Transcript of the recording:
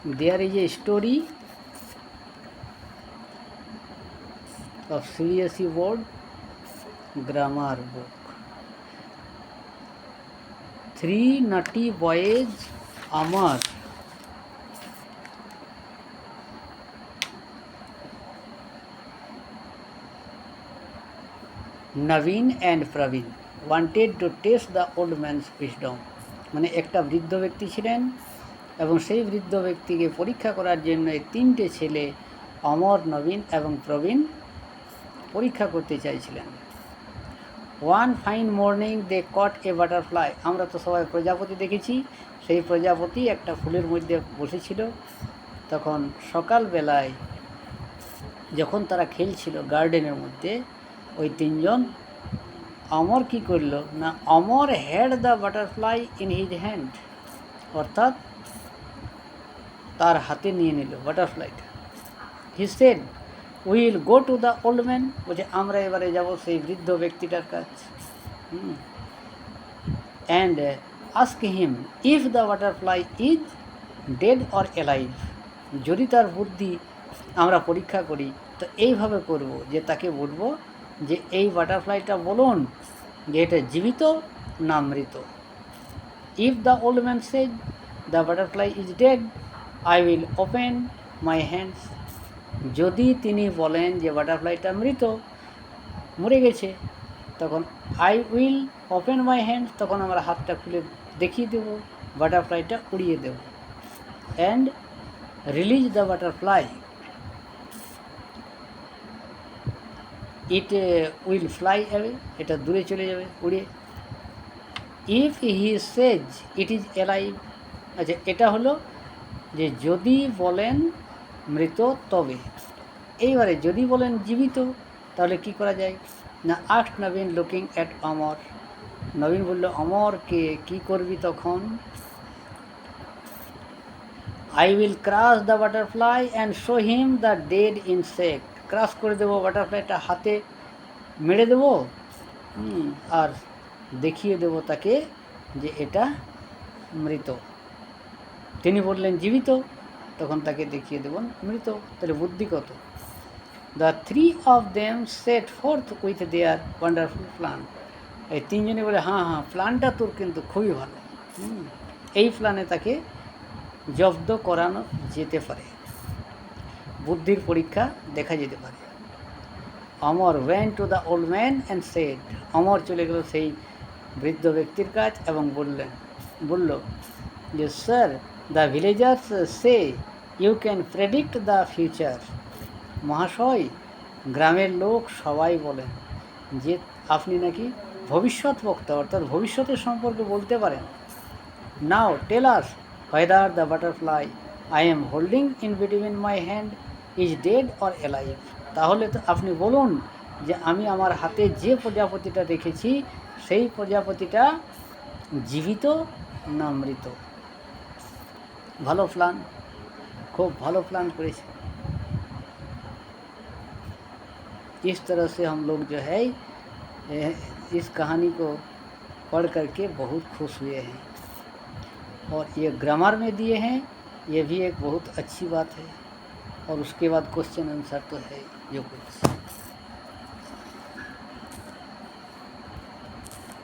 there is a story of CBSE board grammar book. 3 naughty boys, Amar, Naveen and Praveen wanted to test the old man's wisdom. মানে একটা বৃদ্ধ ব্যক্তি ছিলেন এবং সেই বৃদ্ধ ব্যক্তিকে পরীক্ষা করার জন্য এই 3টে ছেলে অমর, নবীন এবং প্রবীণ পরীক্ষা করতে চাইছিলেন। One fine morning they caught a butterfly. আমরা তো সবাই প্রজাপতি দেখেছি, সেই প্রজাপতি একটা ফুলের মধ্যে বসেছিল। তখন সকালবেলায় যখন তারা খেলছিল গার্ডেনের মধ্যে, ওই 3জন, অমর কী করল না, Amar had the butterfly in his hand, অর্থাৎ তার হাতে নিয়ে নিল বাটারফ্লাইটা। He said will go to the old man, বলছে আমরা এবারে যাব সেই বৃদ্ধ ব্যক্তিটার কাছে, and ask him if the butterfly is dead or alive. যদি তার বুদ্ধি আমরা পরীক্ষা করি তো এইভাবে করব যে তাকে বলবো যে এই বাটারফ্লাইটা বলুন যে এটা জীবিত না মৃত। If the old man said the butterfly is dead I will open my hands. যদি তিনি বলেন যে বাটারফ্লাইটা মৃত, মরে গেছে, তখন I will open my hands, তখন আমরা হাতটা খুলে দেখিয়ে দেব, বাটারফ্লাইটা উড়িয়ে দেব। And release the butterfly, it will fly away, এটা দূরে চলে যাবে উড়ে। If he says it is alive, আচ্ছা এটা হলো যে যদি বলেন মৃত তবে। এইবারে যদি বলেন জীবিত তাহলে কি করা যায় না, ask Nabin looking at Amar. Nabin বলল অমরকে কি করবি তখন, I will crush the butterfly and show him the dead insect. Crush করে দেবো বাটারফ্লাইটা, হাতে মেরে দেবো, আর দেখিয়ে দেব তাকে যে এটা মৃত। তিনি বললেন জীবিত, তখন তাকে দেখিয়ে দেব মৃত। তাহলে বুদ্ধি কত। The 3 of them set forth with their wonderful plan. এই 3জনে বলে হ্যাঁ হ্যাঁ প্ল্যানটা তোর কিন্তু খুবই ভালো, এই প্ল্যানে তাকে জব্দ করানো যেতে পারে, বুদ্ধির পরীক্ষা দেখা যেতে পারে। Amar went to the old man and said, Amar চলে গেল সেই বৃদ্ধ ব্যক্তির কাছ এবং বলল যে sir the villagers say you can predict the future. মহাশয়, গ্রামের লোক সবাই বলেন যে আপনি নাকি ভবিষ্যৎ বক্তা, অর্থাৎ ভবিষ্যতের সম্পর্কে বলতে পারেন। নাও টেল আস whether the butterfly I am holding in between my hand is dead or alive. তাহলে তো আপনি বলুন যে আমি আমার হাতে যে প্রজাপতিটা রেখেছি সেই প্রজাপতিটা জীবিত না মৃত। ভালো প্ল্যান, खूब भालो प्लान करेছে। इस तरह से हम लोग जो है इस कहानी को पढ़ करके बहुत खुश हुए हैं, और ये ग्रामर में दिए हैं, ये भी एक बहुत अच्छी बात है। और उसके बाद क्वेश्चन आंसर तो है जो कुछ